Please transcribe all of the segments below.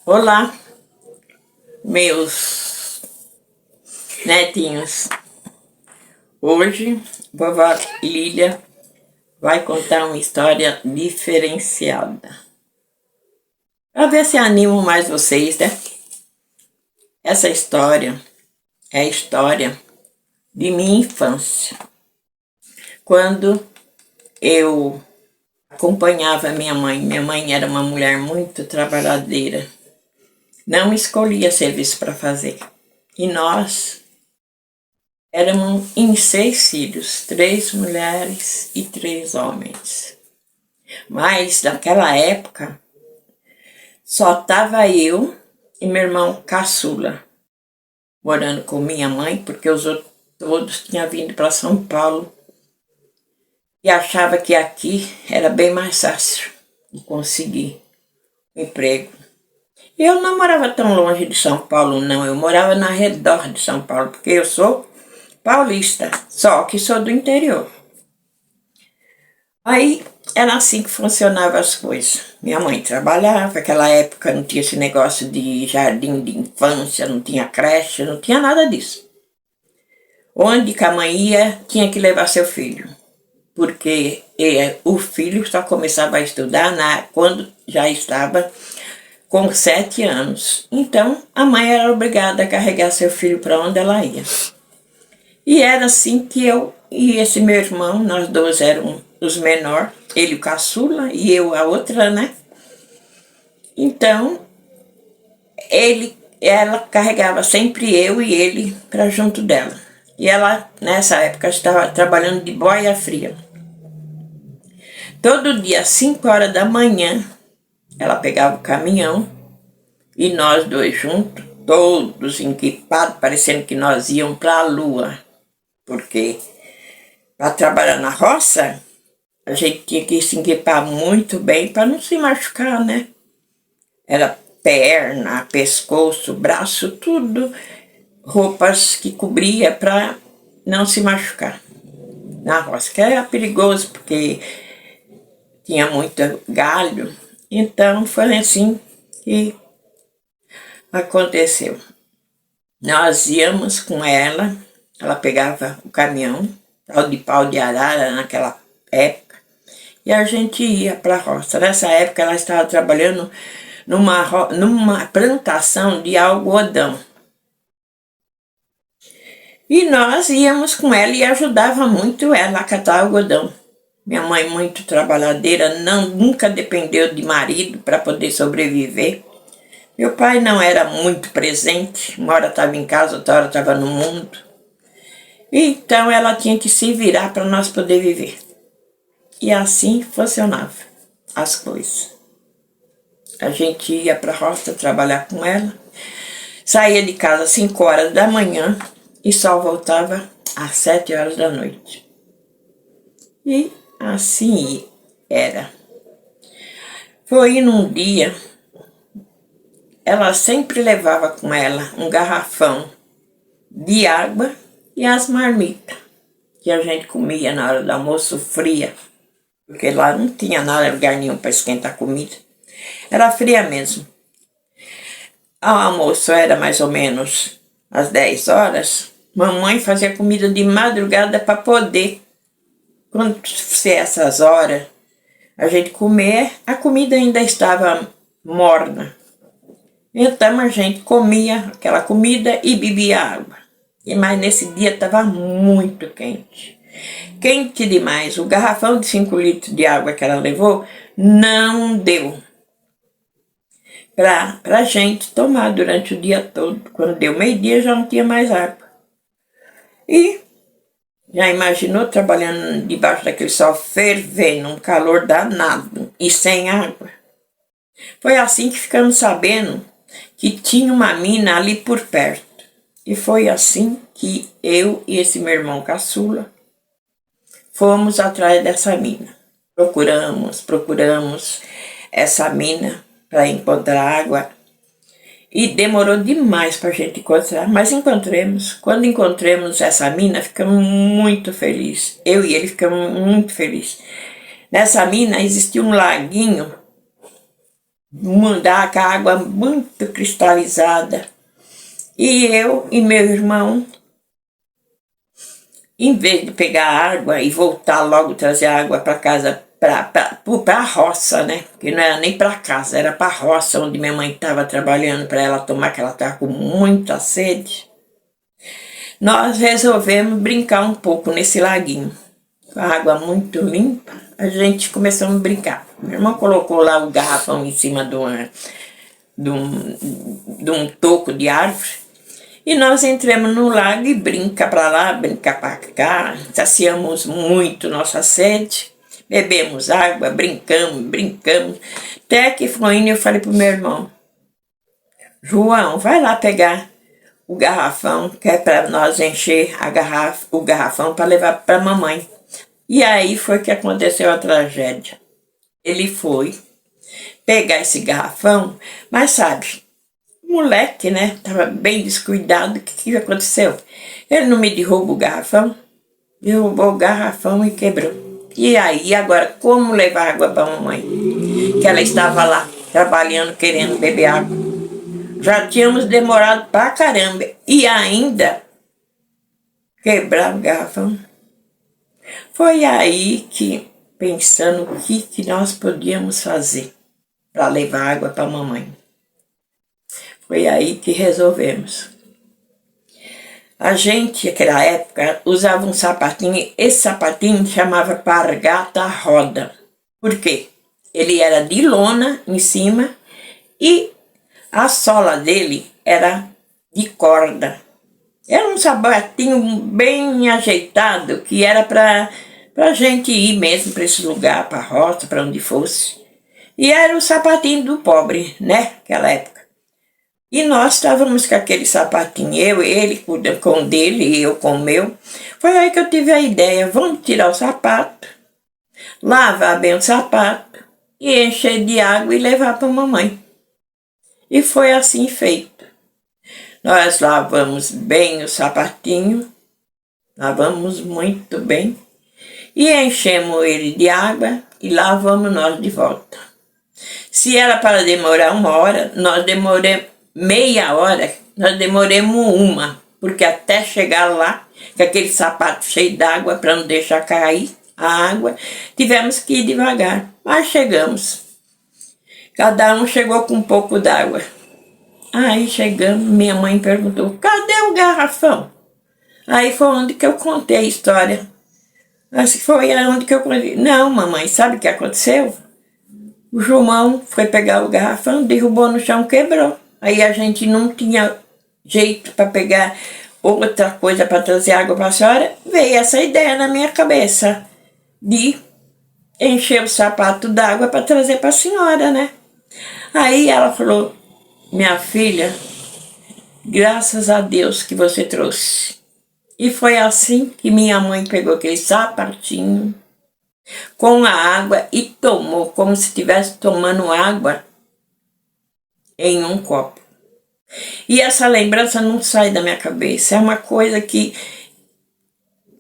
Olá, meus netinhos. Hoje, vovó Lília vai contar uma história diferenciada. Para ver se animo mais vocês, né? Essa história é a história de minha infância. Quando eu acompanhava minha mãe. Minha mãe era uma mulher muito trabalhadeira. Não escolhia serviço para fazer. E nós éramos em 6 filhos, 3 mulheres e 3 homens. Mas naquela época só estava eu e meu irmão caçula morando com minha mãe, porque os outros todos tinham vindo para São Paulo e achava que aqui era bem mais fácil de conseguir emprego. Eu não morava tão longe de São Paulo, não. Eu morava na redor de São Paulo, porque eu sou paulista, só que sou do interior. Aí era assim que funcionavam as coisas. Minha mãe trabalhava, naquela época não tinha esse negócio de jardim de infância, não tinha creche, não tinha nada disso. Onde que a mãe ia, tinha que levar seu filho, porque o filho só começava a estudar quando já estava com 7 anos. Então, a mãe era obrigada a carregar seu filho para onde ela ia. E era assim que eu e esse meu irmão, nós dois éramos os menores, ele o caçula e eu a outra, né? Então, ela carregava sempre eu e ele para junto dela. E ela, nessa época, estava trabalhando de boia fria. Todo dia, às 5 horas da manhã, ela pegava o caminhão e nós dois juntos, todos equipados, parecendo que nós íamos para a lua. Porque para trabalhar na roça, a gente tinha que se equipar muito bem para não se machucar, né? Era perna, pescoço, braço, tudo roupas que cobria para não se machucar na roça, que era perigoso porque tinha muito galho. Então foi assim que aconteceu. Nós íamos com ela pegava o caminhão, tal de pau de arara naquela época, e a gente ia para a roça. Nessa época ela estava trabalhando numa plantação de algodão. E nós íamos com ela e ajudava muito ela a catar algodão. Minha mãe, muito trabalhadeira, nunca dependeu de marido para poder sobreviver. Meu pai não era muito presente, uma hora estava em casa, outra hora estava no mundo. Então ela tinha que se virar para nós poder viver. E assim funcionava as coisas. A gente ia para a roça trabalhar com ela, saía de casa às 5 horas da manhã e só voltava às 7 horas da noite. E assim era. Foi num dia, ela sempre levava com ela um garrafão de água e as marmitas que a gente comia na hora do almoço fria, porque lá não tinha nada, lugar nenhum para esquentar comida. Era fria mesmo. O almoço era mais ou menos às 10 horas. Mamãe fazia comida de madrugada para poder, quando fosse essas horas, a gente comer, a comida ainda estava morna. Então a gente comia aquela comida e bebia água. Mas nesse dia estava muito quente. Quente demais. O garrafão de 5 litros de água que ela levou não deu para a gente tomar durante o dia todo. Quando deu meio-dia já não tinha mais água. E já imaginou trabalhando debaixo daquele sol fervendo, um calor danado e sem água? Foi assim que ficamos sabendo que tinha uma mina ali por perto. E foi assim que eu e esse meu irmão caçula fomos atrás dessa mina. Procuramos essa mina para encontrar água. E demorou demais para a gente encontrar, mas encontramos. Quando encontramos essa mina, ficamos muito felizes. Eu e ele ficamos muito felizes. Nessa mina existia um laguinho mandar com a água muito cristalizada. E eu e meu irmão, em vez de pegar água e voltar logo trazer água para casa, para a roça, né? Porque não era nem para casa, era para a roça onde minha mãe estava trabalhando para ela tomar, que ela estava com muita sede. Nós resolvemos brincar um pouco nesse laguinho. Com a água muito limpa, a gente começou a brincar. Meu irmão colocou lá o garrafão em cima de um toco de árvore e nós entramos no lago e brinca para lá, brinca para cá, saciamos muito nossa sede, bebemos água, brincamos, até que foi indo, eu falei pro meu irmão: João, vai lá pegar o garrafão, que é para nós encher o garrafão para levar para a mamãe. E aí foi que aconteceu a tragédia. Ele foi pegar esse garrafão, mas sabe, moleque, né? Tava bem descuidado. O que aconteceu? Ele não me derrubou o garrafão, derrubou o garrafão e quebrou. E aí, agora, como levar água para a mamãe? Que ela estava lá, trabalhando, querendo beber água. Já tínhamos demorado pra caramba. E ainda quebrar o garrafão. Foi aí que, pensando o que nós podíamos fazer para levar água para a mamãe. Foi aí que resolvemos. A gente, naquela época, usava um sapatinho. Esse sapatinho chamava Pargata Roda. Por quê? Ele era de lona em cima e a sola dele era de corda. Era um sapatinho bem ajeitado, que era para a gente ir mesmo para esse lugar, para a roça, para onde fosse. E era o sapatinho do pobre, né? Naquela época. E nós estávamos com aquele sapatinho, eu, ele com o dele e eu com o meu. Foi aí que eu tive a ideia: vamos tirar o sapato, lavar bem o sapato e encher de água e levar para a mamãe. E foi assim feito. Nós lavamos bem o sapatinho, lavamos muito bem, e enchemos ele de água e lavamos nós de volta. Se era para demorar 1 hora, nós demoramos meia hora, nós demoramos 1, porque até chegar lá, com aquele sapato cheio d'água para não deixar cair a água, tivemos que ir devagar, mas chegamos. Cada um chegou com um pouco d'água. Aí chegamos, minha mãe perguntou: cadê o garrafão? Aí foi onde que eu contei a história. Acho que foi onde que eu contei. Não, mamãe, sabe o que aconteceu? O João foi pegar o garrafão, derrubou no chão, quebrou. Aí a gente não tinha jeito para pegar outra coisa para trazer água para a senhora. Veio essa ideia na minha cabeça de encher o sapato d'água para trazer para a senhora, né? Aí ela falou: minha filha, graças a Deus que você trouxe. E foi assim que minha mãe pegou aquele sapatinho com a água e tomou, como se estivesse tomando água em um copo. E essa lembrança não sai da minha cabeça. É uma coisa que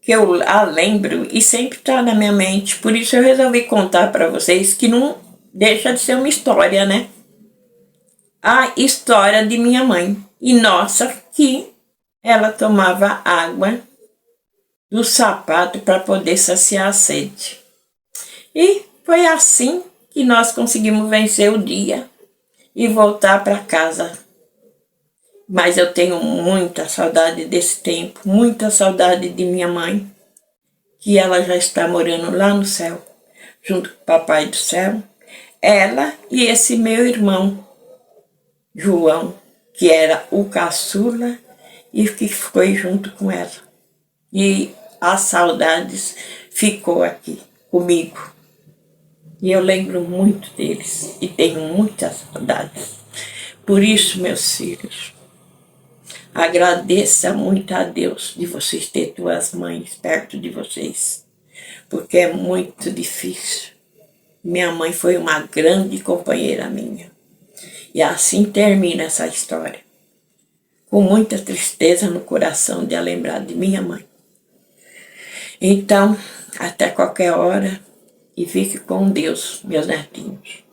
eu a lembro e sempre está na minha mente. Por isso eu resolvi contar para vocês, que não deixa de ser uma história, né? A história de minha mãe. E nossa, que ela tomava água do sapato para poder saciar a sede. E foi assim que nós conseguimos vencer o dia e voltar para casa. Mas eu tenho muita saudade desse tempo, muita saudade de minha mãe, que ela já está morando lá no céu, junto com o Papai do Céu. Ela e esse meu irmão, João, que era o caçula e que foi junto com ela. E as saudades ficou aqui comigo. E eu lembro muito deles e tenho muitas saudades. Por isso, meus filhos, agradeça muito a Deus de vocês terem duas mães perto de vocês, porque é muito difícil. Minha mãe foi uma grande companheira minha. E assim termina essa história, com muita tristeza no coração de lembrar de minha mãe. Então, até qualquer hora, e fique com Deus, meus netinhos.